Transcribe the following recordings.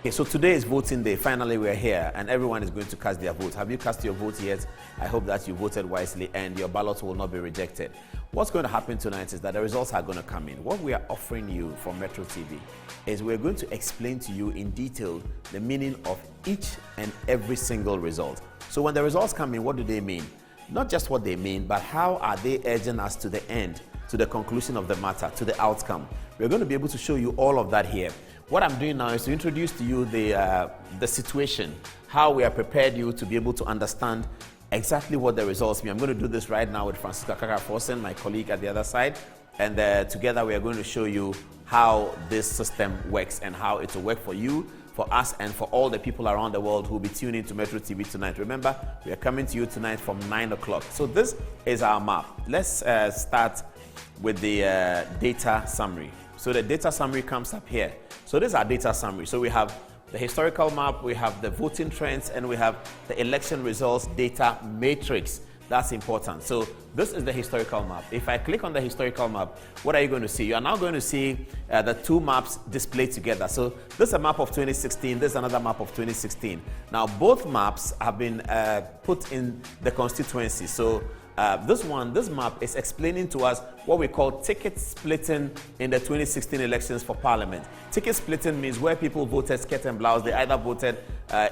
Okay, so today is voting day. Finally, we're here and everyone is going to cast their vote. Have you cast your vote yet? I hope that you voted wisely and your ballot will not be rejected. What's going to happen tonight is that the results are going to come in. What we are offering you from Metro TV is we're going to explain to you in detail the meaning of each and every single result. So when the results come in, what do they mean? Not just what they mean, but how are they urging us to the end, to the conclusion of the matter, to the outcome. We're going to be able to show you all of that here. What I'm doing now is to introduce to you the situation, how we are prepared you to be able to understand exactly what the results mean. I'm going to do this right now with Francisca Kaka-Forsen, my colleague at the other side, and together we are going to show you how this system works and how it will work for you, for us, and for all the people around the world who will be tuning to Metro TV tonight. Remember, we are coming to you tonight from 9 o'clock. So this is our map. Let's start with the data summary. So the data summary comes up here. So this is our data summary. So we have the historical map, we have the voting trends, and we have the election results data matrix. That's important. So this is the historical map. If I click on the historical map, what are you going to see? You are now going to see the two maps displayed together. So this is a map of 2016, this is another map of 2016. Now both maps have been put in the constituency. So this map is explaining to us what we call ticket splitting in the 2016 elections for Parliament. Ticket splitting means where people voted skirt and blouse. They either voted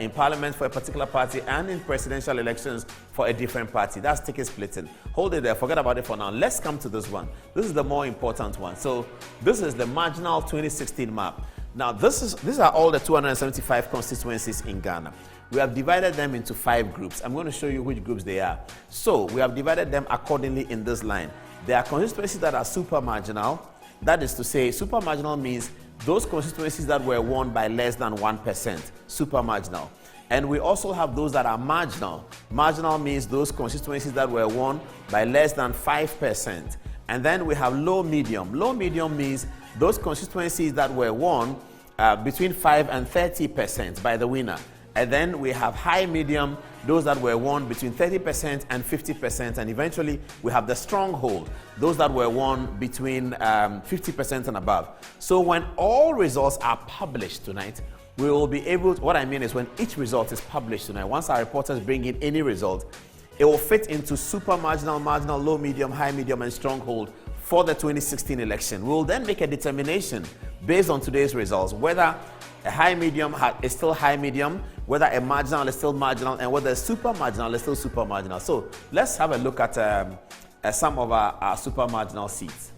in Parliament for a particular party and in presidential elections for a different party. That's ticket splitting. Hold it there, forget about it for now. Let's come to this one. This is the more important one. So this is the marginal 2016 map. Now these are all the 275 constituencies in Ghana. We have divided them into 5 groups. I'm going to show you which groups they are. So we have divided them accordingly in this line. There are constituencies that are super marginal. That is to say, super marginal means those constituencies that were won by less than 1%, super marginal. And we also have those that are marginal. Marginal means those constituencies that were won by less than 5%. And then we have low medium. Low medium means those constituencies that were won between 5 and 30% by the winner. And then we have high medium, those that were won between 30% and 50%. And eventually we have the stronghold, those that were won between 50% and above. So when all results are published tonight, we will be able to, what I mean is when each result is published tonight, once our reporters bring in any result, it will fit into super marginal, marginal, low medium, high medium, and stronghold for the 2016 election. We will then make a determination based on today's results, whether a high medium is still high medium, whether a marginal is still marginal, and whether a super marginal is still super marginal. So let's have a look at some of our super marginal seats.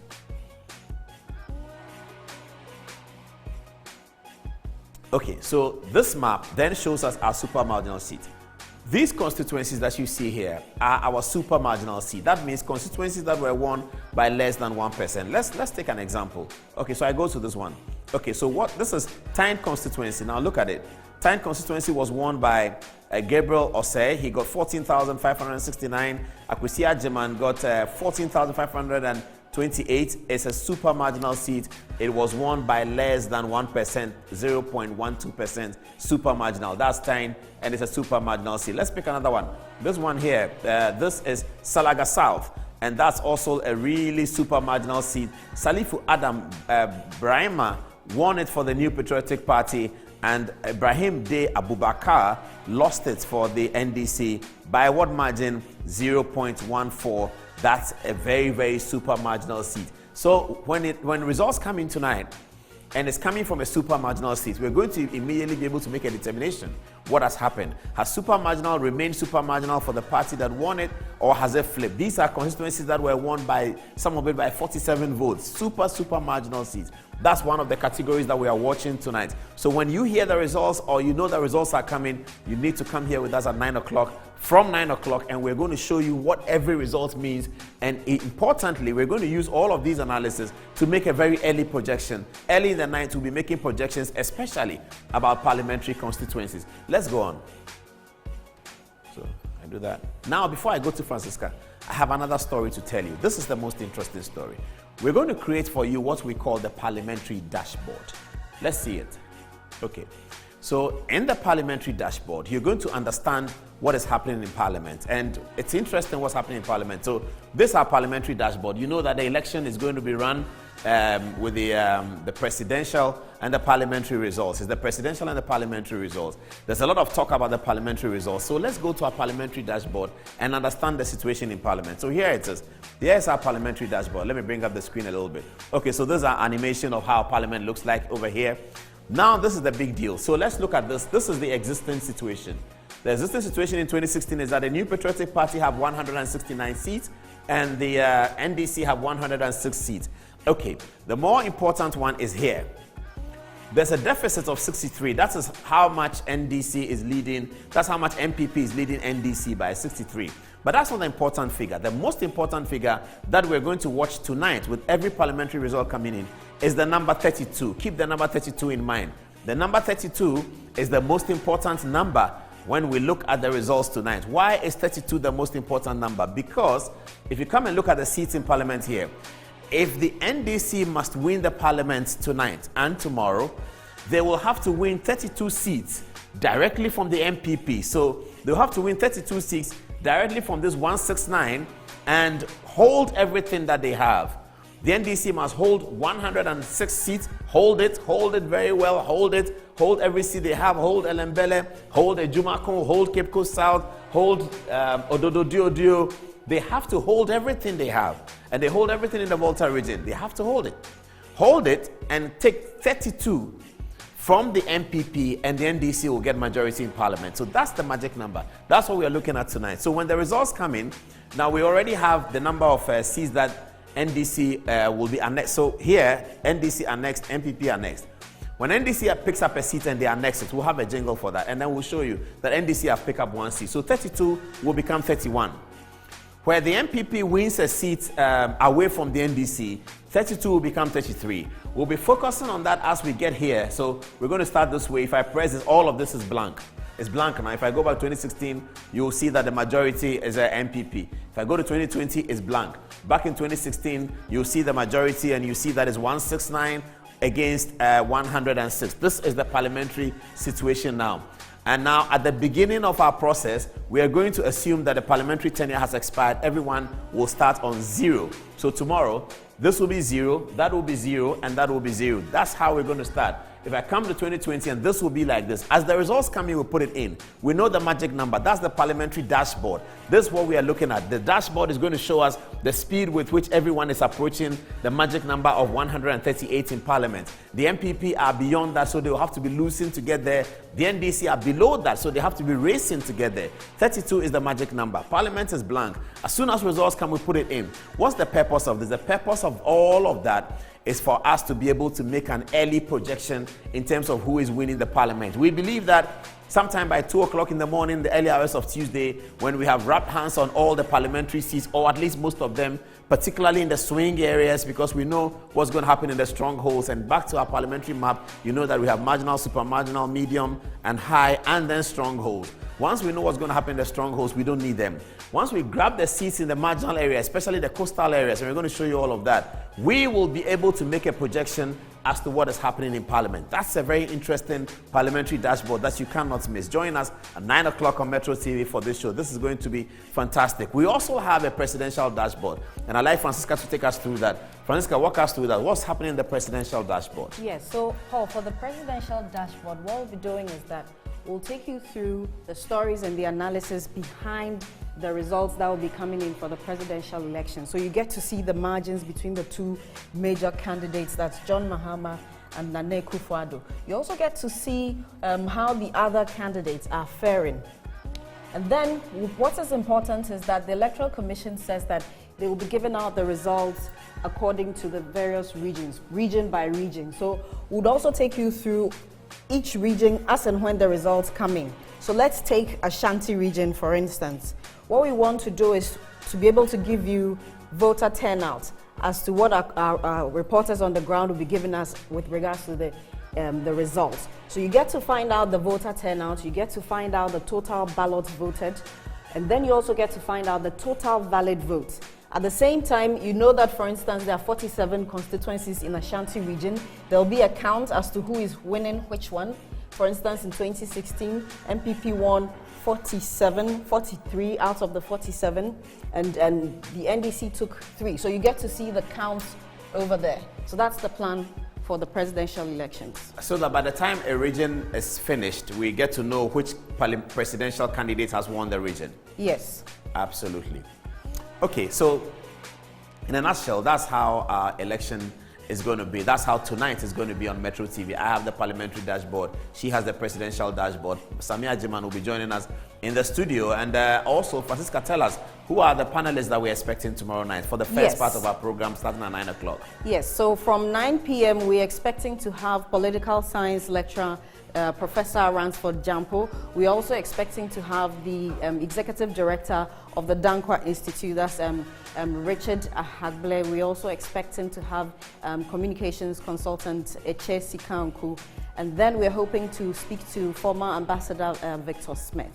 Okay, so this map then shows us our super marginal seat. These constituencies that you see here are our super marginal seat. That means constituencies that were won by less than 1%. Let's take an example. Okay, so I go to this one. Okay, so this is Tyne constituency. Now look at it. Tyne constituency was won by Adom-Otchere. He got 14,569. Akwesi Agyeman got 14,528. It's a super marginal seat. It was won by less than 1%, 0.12%, super marginal. That's Tyne, and it's a super marginal seat. Let's pick another one. This one here, this is Salaga South, and that's also a really super marginal seat. Salifu Adam Brahima won it for the New Patriotic Party, and Ibrahim Dey Abubakar lost it for the NDC by what margin? 0.14. That's a very, very super marginal seat. So when results come in tonight, and it's coming from a super marginal seat, we're going to immediately be able to make a determination. What has happened? Has super marginal remained super marginal for the party that won it, or has it flipped? These are constituencies that were won by, some of it by 47 votes. Super marginal seats. That's one of the categories that we are watching tonight. So when you hear the results, or you know the results are coming, you need to come here with us at 9 o'clock. From 9 o'clock, and we're going to show you what every result means. And importantly, we're going to use all of these analysis to make a very early projection. Early in the night, we'll be making projections, especially about parliamentary constituencies. Let's go on. So I do that. Now, before I go to Francisca, I have another story to tell you. This is the most interesting story. We're going to create for you what we call the parliamentary dashboard. Let's see it. Okay. So in the parliamentary dashboard, you're going to understand what is happening in Parliament. And it's interesting what's happening in Parliament. So this is our parliamentary dashboard. You know that the election is going to be run with the presidential and the parliamentary results. It's the presidential and the parliamentary results. There's a lot of talk about the parliamentary results. So let's go to our parliamentary dashboard and understand the situation in Parliament. So here it is. Here's our parliamentary dashboard. Let me bring up the screen a little bit. Okay, so this is our animation of how Parliament looks like over here. Now, this is the big deal. So let's look at this. This is the existing situation. The existing situation in 2016 is that the New Patriotic Party have 169 seats and the NDC have 106 seats. Okay, the more important one is here. There's a deficit of 63. That is how much NDC is leading. That's how much MPP is leading NDC by 63. But that's not the important figure. The most important figure that we're going to watch tonight with every parliamentary result coming in is the number 32. Keep the number 32 in mind. The number 32 is the most important number when we look at the results tonight. Why is 32 the most important number? Because if you come and look at the seats in Parliament here, if the NDC must win the Parliament tonight and tomorrow, they will have to win 32 seats directly from the MPP. So they'll have to win 32 seats directly from this 169 and hold everything that they have. The NDC must hold 106 seats, hold it very well, hold every seat they have, hold Elembele, hold Ejumakon, hold Cape Coast South, hold Ododo Diodio. They have to hold everything they have. And they hold everything in the Volta region. They have to hold it. Hold it and take 32 from the MPP and the NDC will get majority in Parliament. So that's the magic number. That's what we are looking at tonight. So when the results come in, now we already have the number of seats that NDC will be annexed. So here, NDC annexed, MPP annexed. When NDC picks up a seat and they annex it, we'll have a jingle for that. And then we'll show you that NDC have picked up one seat. So 32 will become 31. Where the MPP wins a seat away from the NDC, 32 will become 33. We'll be focusing on that as we get here. So we're going to start this way. If I press this, all of this is blank. It's blank now. If I go back to 2016, you'll see that the majority is a MPP. If I go to 2020, it's blank. Back in 2016, you'll see the majority and you see that it's 169 against 106. This is the parliamentary situation now. And now, at the beginning of our process, we are going to assume that the parliamentary tenure has expired. Everyone will start on 0. So tomorrow, this will be 0, that will be 0, and that will be 0. That's how we're going to start. If I come to 2020 and this will be like this, as the results come in, we'll put it in. We know the magic number. That's the parliamentary dashboard. This is what we are looking at. The dashboard is going to show us the speed with which everyone is approaching the magic number of 138 in Parliament. The MPP are beyond that, so they will have to be losing to get there. The NDC are below that, so they have to be racing to get there. 32 is the magic number. Parliament is blank. As soon as results come, we put it in. What's the purpose of this? The purpose of all of that is for us to be able to make an early projection in terms of who is winning the Parliament. We believe that sometime by 2 o'clock in the morning, the early hours of Tuesday, when we have wrapped hands on all the parliamentary seats, or at least most of them, particularly in the swing areas, because we know what's going to happen in the strongholds. And back to our parliamentary map, you know that we have marginal, super marginal, medium, and high, and then strongholds. Once we know what's going to happen in the strongholds, we don't need them. Once we grab the seats in the marginal area, especially the coastal areas, and we're going to show you all of that, we will be able to make a projection as to what is happening in Parliament. That's a very interesting parliamentary dashboard that you cannot miss. Join us at 9 o'clock on Metro TV for this show. This is going to be fantastic. We also have a presidential dashboard, and I'd like Francisca to take us through that. Francisca, walk us through that. What's happening in the presidential dashboard? Yes, so Paul, for the presidential dashboard, what we'll be doing is that we'll take you through the stories and the analysis behind the results that will be coming in for the presidential election. So you get to see the margins between the two major candidates, that's John Mahama and Nana Akufo-Addo. You also get to see how the other candidates are faring. And then what is important is that the Electoral Commission says that they will be giving out the results according to the various regions, region by region. So we'll also take you through each region as and when the results come in. So let's take Ashanti region, for instance. What we want to do is to be able to give you voter turnout as to what our reporters on the ground will be giving us with regards to the results. So you get to find out the voter turnout, you get to find out the total ballots voted, and then you also get to find out the total valid votes. At the same time, you know that, for instance, there are 47 constituencies in Ashanti region. There'll be a count as to who is winning which one. For instance, in 2016, MPP won 43 out of the 47, and the NDC took 3. So you get to see the counts over there. So that's the plan for the presidential elections. So that by the time a region is finished, we get to know which presidential candidate has won the region. Yes. Absolutely. Okay, so in a nutshell, that's how our election is going to be. That's how tonight is going to be on Metro TV. I have the parliamentary dashboard. She has the presidential dashboard. Samia Jiman will be joining us in the studio. And also, Francisca, tell us, who are the panelists that we're expecting tomorrow night for the first part of our program starting at 9 o'clock? Yes, so from 9 p.m. we're expecting to have political science lecturer Professor Ransford Jampo. We're also expecting to have the executive director of the Dankwa Institute, that's Richard Ahagble. We're also expecting to have communications consultant Eche Sikanku. And then we're hoping to speak to former Ambassador Victor Smith.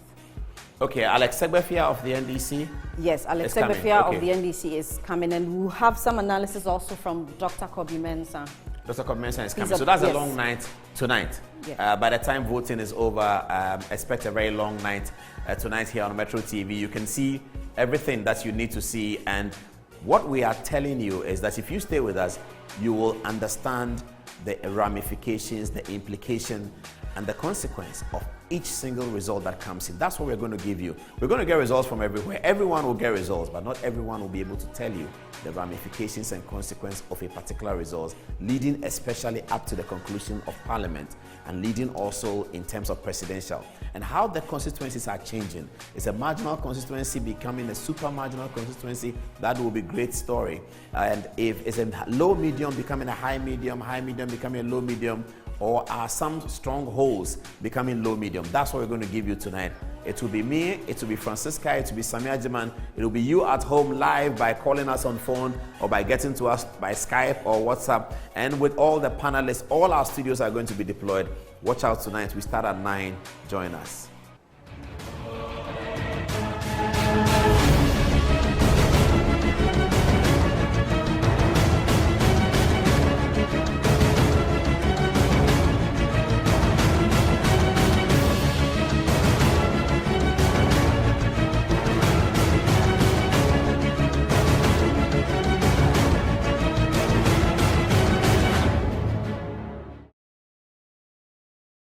Okay, Alex Segbefia of the NDC? Yes, Alex Segbefia of the NDC is coming, and we'll have some analysis also from Dr. Kobi Mensah. Dr. Kobi Mensah is coming. So that's a long night tonight. Yes. By the time voting is over, expect a very long night tonight here on Metro TV. You can see everything that you need to see, and what we are telling you is that if you stay with us, you will understand the ramifications, the implication, and the consequence of each single result that comes in. That's what we're going to give you. We're going to get results from everywhere. Everyone will get results, but not everyone will be able to tell you the ramifications and consequence of a particular result, leading especially up to the conclusion of Parliament, and leading also in terms of presidential, and how the constituencies are changing. Is a marginal constituency becoming a super marginal constituency? That will be a great story. And if it's a low medium becoming a high medium becoming a low medium, or are some strongholds becoming low medium? That's what we're going to give you tonight. It will be me, it will be Francisca, it will be Samia Jiman, it will be you at home live by calling us on phone or by getting to us by Skype or WhatsApp. And with all the panelists, all our studios are going to be deployed. Watch out tonight. We start at 9. Join us.